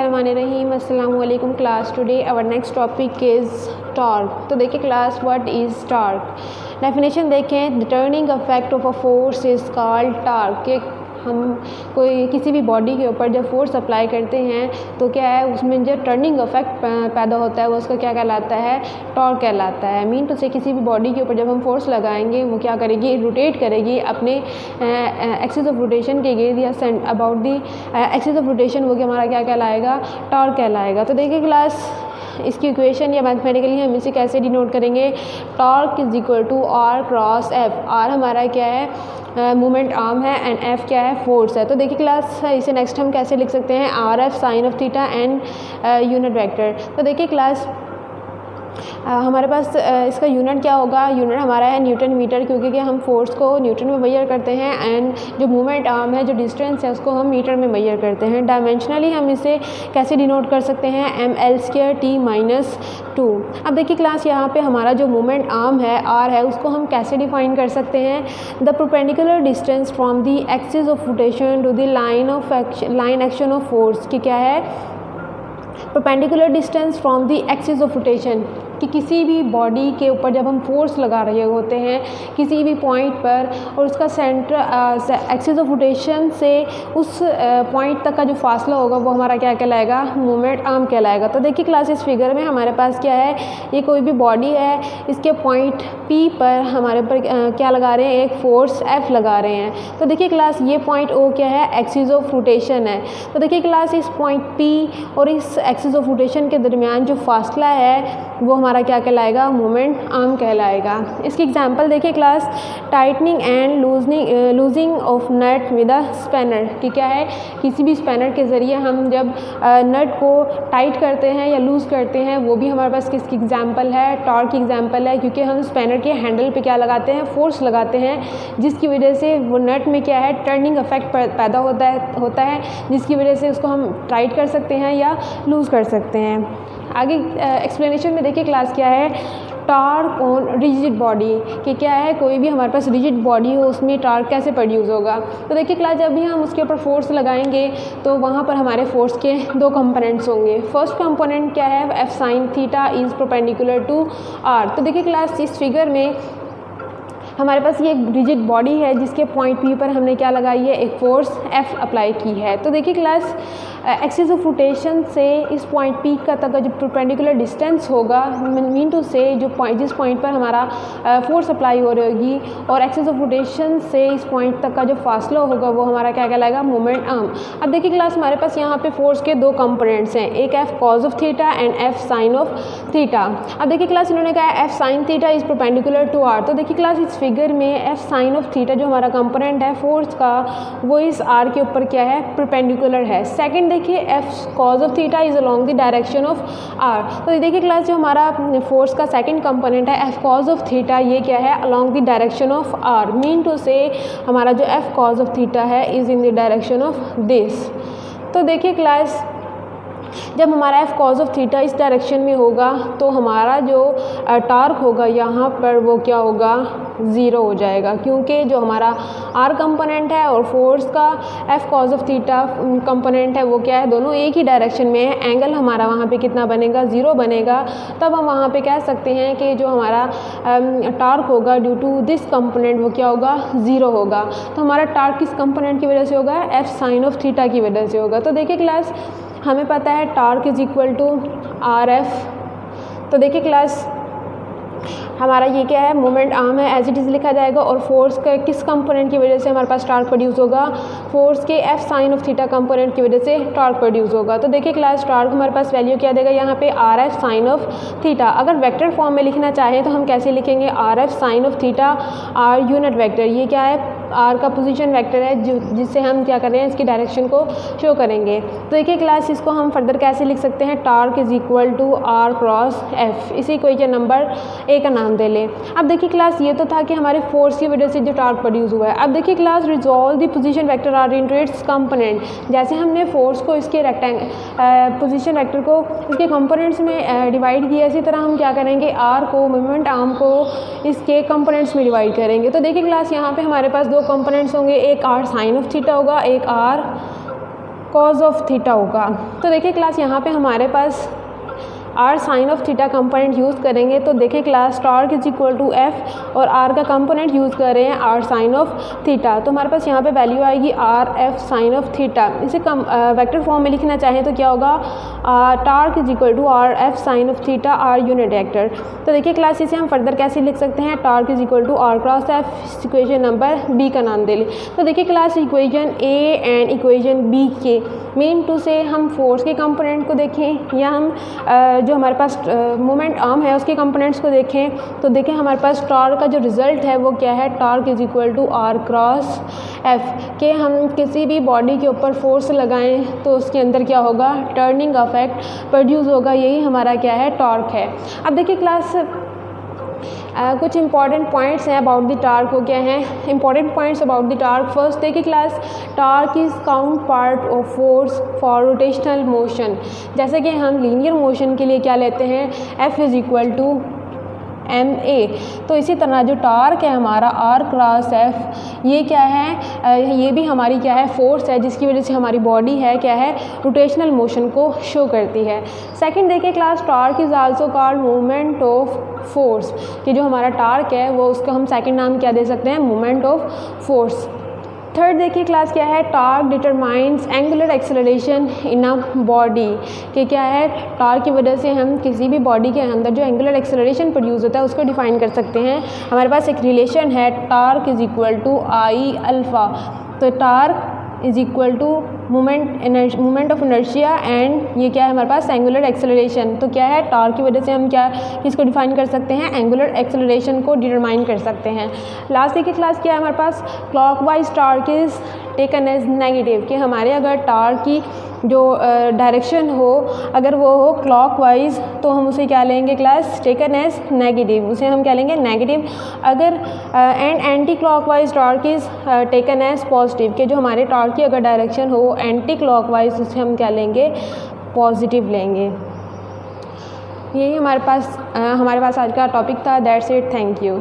बिस्मिल्लाहिर्रहमानिर्रहीम। अस्सलामु अलैकुम class. Today our next topic is torque. तो देखिए class, what is torque. Definition देखें, the turning effect of a force is called torque. कि हम कोई किसी भी बॉडी के ऊपर जब फोर्स अप्लाई करते हैं तो क्या है, उसमें जो टर्निंग इफेक्ट पैदा होता है वो उसका क्या कहलाता है, टॉर्क कहलाता है। मीन टू से किसी भी बॉडी के ऊपर जब हम फोर्स लगाएंगे वो क्या करेगी, रोटेट करेगी अपने एक्सिस ऑफ रोटेशन के गिर्द या about the axis of rotation, वो हमारा क्या कहलाएगा, टॉर्क कहलाएगा। तो देखिए क्लास, इसकी इक्वेशन या मैथमेटिकली हम इसे कैसे डिनोट करेंगे, torque is equal to R cross F. R हमारा क्या है, मोमेंट आर्म है, एंड एफ क्या है, फोर्स है। तो देखिए क्लास, इसे नेक्स्ट हम कैसे लिख सकते हैं, are F sine of theta and unit vector. तो देखिए क्लास, हमारे पास इसका यूनिट क्या होगा, यूनिट हमारा है न्यूटन मीटर, क्योंकि कि हम फोर्स को न्यूटन में मेजर करते हैं एंड जो मूवमेंट आर्म है, जो डिस्टेंस है, उसको हम मीटर में मेजर करते हैं। डायमेंशनली हम इसे कैसे डिनोट कर सकते हैं, ml²t-2। अब देखिए क्लास, यहाँ पे हमारा जो मूवमेंट आर्म है, आर है, उसको हम कैसे डिफाइन कर सकते हैं, the perpendicular distance from the axis of rotation to the line action of force. की क्या है, perpendicular distance from the axis of rotation, कि किसी भी बॉडी के ऊपर जब हम फोर्स लगा रहे होते हैं किसी भी पॉइंट पर, और उसका सेंटर एक्सिस ऑफ रोटेशन से उस पॉइंट तक का जो फासला होगा वो हमारा क्या कहलाएगा, मोमेंट आर्म कहलाएगा। तो देखिए क्लास, इस फिगर में हमारे पास क्या है, ये कोई भी बॉडी है, इसके पॉइंट P पर हमारे पर क्या लगा रहे हैं, एक फोर्स F लगा रहे हैं। तो देखिए क्लास, ये पॉइंट O क्या है, एक्सिस ऑफ रोटेशन है। तो देखिए क्लास, इस पॉइंट P और इस एक्सिस ऑफ रोटेशन के दरमियान जो फासला है वो हमारा क्या कहलाएगा, मोमेंट आर्म कहलाएगा। इसकी एग्जांपल देखिए class, tightening and loosing of nut with a spanner. कि क्या है, किसी भी स्पैनर के ज़रिए हम जब नट को टाइट करते हैं या लूज़ करते हैं, वो भी हमारे पास किसकी एग्जांपल है, टॉर्क की एग्जांपल है, क्योंकि हम स्पैनर के हैंडल पे क्या लगाते हैं, फोर्स लगाते हैं, जिसकी वजह से वो नट में क्या है, टर्निंग इफेक्ट पैदा होता है, जिसकी वजह से उसको हम टाइट कर सकते हैं या लूज़ कर सकते हैं। आगे एक्सप्लेनेशन में देखिए क्लास, क्या है, टॉर्क ऑन रिजिड बॉडी। कि क्या है, कोई भी हमारे पास रिजिड बॉडी हो उसमें टॉर्क कैसे प्रोड्यूस होगा। तो देखिए क्लास, जब भी हम उसके ऊपर फोर्स लगाएंगे तो वहाँ पर हमारे फोर्स के दो कंपोनेंट्स होंगे। फर्स्ट कंपोनेंट क्या है, F sine theta is perpendicular to R. तो देखिए क्लास, इस फिगर में हमारे पास ये रिजिड बॉडी है जिसके पॉइंट P पर हमने क्या लगाई है, एक फोर्स F अप्लाई की है। तो देखिए क्लास, एक्सिस ऑफ रोटेशन से इस पॉइंट P का तक का जो परपेंडिकुलर डिस्टेंस होगा, मीन टू से जिस पॉइंट पर हमारा फोर्स अप्लाई हो रही होगी, और एक्सिस ऑफ रोटेशन से इस पॉइंट तक का जो फासला होगा वो हमारा क्या कहलाएगा, मोमेंट आर्म। अब देखिए क्लास, हमारे पास यहाँ पे फोर्स के दो कंपोनेंट्स हैं, एक F cos of theta and F sine of theta. अब देखिए क्लास, इन्होंने कहा F sine theta is perpendicular to R. तो देखिए क्लास, इस फिगर में F साइन ऑफ थीटा जो हमारा कंपोनेंट है फोर्स का, वो इस R के ऊपर क्या है, परपेंडिकुलर है। सेकंड देखिए, F cos of theta is along the direction of R। तो देखिए क्लास, जो हमारा फोर्स का सेकंड कंपोनेंट है F कॉज ऑफ थीटा, ये क्या है, along the direction of R। Mean to से हमारा जो F कॉज ऑफ थीटा है is in the direction of this. तो देखिए क्लास, जब हमारा F कॉज ऑफ थीटा इस डायरेक्शन में होगा तो हमारा जो टॉर्क होगा यहाँ पर वो क्या होगा, ज़ीरो हो जाएगा, क्योंकि जो हमारा R कंपोनेंट है और फोर्स का F cos of theta component है वो क्या है, दोनों एक ही डायरेक्शन में है। एंगल हमारा वहाँ पे कितना बनेगा, ज़ीरो बनेगा। तब हम वहाँ पे कह सकते हैं कि जो हमारा टॉर्क होगा ड्यू टू दिस कंपोनेंट वो क्या होगा, ज़ीरो होगा। तो हमारा टॉर्क किस कंपोनेंट की वजह से होगा, F साइन ऑफ थीटा की वजह से होगा। तो देखिए क्लास, हमें पता है torque is equal to R F. तो देखिए क्लास, हमारा ये क्या है, मोमेंट आर्म है, एज इट इज़ लिखा जाएगा, और फोर्स का किस कंपोनेंट की वजह से हमारे पास टॉर्क प्रोड्यूस होगा, फोर्स के F sine of theta component की वजह से टॉर्क प्रोड्यूस होगा। तो देखिए क्लास, टॉर्क हमारे पास वैल्यू क्या देगा, यहाँ पे R F sine of theta. अगर वेक्टर फॉर्म में लिखना चाहें तो हम कैसे लिखेंगे, R F sine of theta R unit vector. ये क्या है, आर का पोजीशन वेक्टर है जिससे हम क्या कर रहे हैं, इसकी डायरेक्शन को शो करेंगे। तो देखिए क्लास, इसको हम फर्दर कैसे लिख सकते हैं, torque is equal to R cross F. इसी इक्वेशन नंबर ए का नाम दे लें। अब देखिए क्लास, ये तो था कि हमारे फोर्स की वजह से जो टॉर्क प्रोड्यूस हुआ है। अब देखिए class, resolve the position vector R into its component. जैसे हमने फोर्स को इसके पोजीशन वेक्टर को इसके कंपोनेंट्स में डिवाइड किया, इसी तरह हम क्या करेंगे, आर को, मोमेंट आर्म को इसके कंपोनेंट्स में डिवाइड करेंगे। तो देखिए क्लास, यहाँ पे हमारे पास दो कंपोनेंट्स होंगे, एक आर साइन ऑफ थीटा होगा, एक आर कॉज ऑफ थीटा होगा। तो देखिए क्लास यहाँ पे हमारे पास R sine of theta component use करेंगे। तो देखें class torque is equal to F और आर का कंपोनेंट यूज़ कर रहे हैं आर साइन ऑफ थीटा। तो हमारे पास यहाँ पे वैल्यू आएगी R F sine of theta. इसे वेक्टर फॉर्म में लिखना चाहें तो क्या होगा, torque is equal to R F sine of theta R unit vector. तो देखिए क्लास इसे हम फर्दर कैसे लिख सकते हैं, torque is equal to R cross F, equation number B का नाम दे लें। तो देखिए class equation A and equation B के मेन टू से हम फोर्स के कंपोनेंट को देखें या हम जो हमारे पास मोमेंट आर्म है उसके कंपोनेंट्स को देखें, तो देखें हमारे पास टॉर्क का जो रिज़ल्ट है वो क्या है, torque is equal to R cross F के हम किसी भी बॉडी के ऊपर फोर्स लगाएं तो उसके अंदर क्या होगा, टर्निंग इफेक्ट प्रोड्यूस होगा, यही हमारा क्या है, टॉर्क है। अब देखिए क्लास कुछ इंपॉर्टेंट पॉइंट्स हैं अबाउट द टार्क, वो क्या हैं important points about the torque. First देखिए class, torque is counterpart of force for rotational motion. जैसे कि हम लीनियर मोशन के लिए क्या लेते हैं, F is equal to M A. तो इसी तरह जो टार्क है हमारा आर क्रॉस एफ, ये क्या है, ये भी हमारी क्या है, फोर्स है जिसकी वजह से हमारी बॉडी है क्या है, रोटेशनल मोशन को शो करती है। सेकंड देखिए class, torque is also called moment of force, कि जो हमारा टार्क है वो उसका हम सेकंड नाम क्या दे सकते हैं, मोमेंट ऑफ फोर्स। थर्ड देखिए क्लास क्या है, torque determines angular acceleration in a body, कि क्या है, टार्क की वजह से हम किसी भी बॉडी के अंदर जो एंगुलर एक्सेलरेशन प्रोड्यूस होता है उसको डिफाइन कर सकते हैं। हमारे पास एक रिलेशन है, torque is equal to I alpha. तो torque is equal to moment of inertia and ये क्या है हमारे पास, एंगुलर एक्सेलरेशन। तो क्या है, टार्क की वजह से हम क्या किसको डिफाइन कर सकते हैं, एंगुलर एक्सेलरेशन को डिटरमाइन कर सकते हैं। लास्ट देखिए क्लास क्या है हमारे पास, clockwise torque is taken as negative, कि हमारे अगर टार्क की जो डायरेक्शन हो अगर वो हो क्लॉकवाइज तो हम उसे क्या लेंगे क्लास, टेकन एज नेगेटिव, उसे हम क्या लेंगे, नेगेटिव। अगर and anticlockwise torque is taken as positive, कि जो हमारे टार्क की अगर डायरेक्शन हो एंटी क्लॉकवाइज उसे हम क्या लेंगे, पॉजिटिव लेंगे। यही हमारे पास आज का टॉपिक था। That's it, thank you.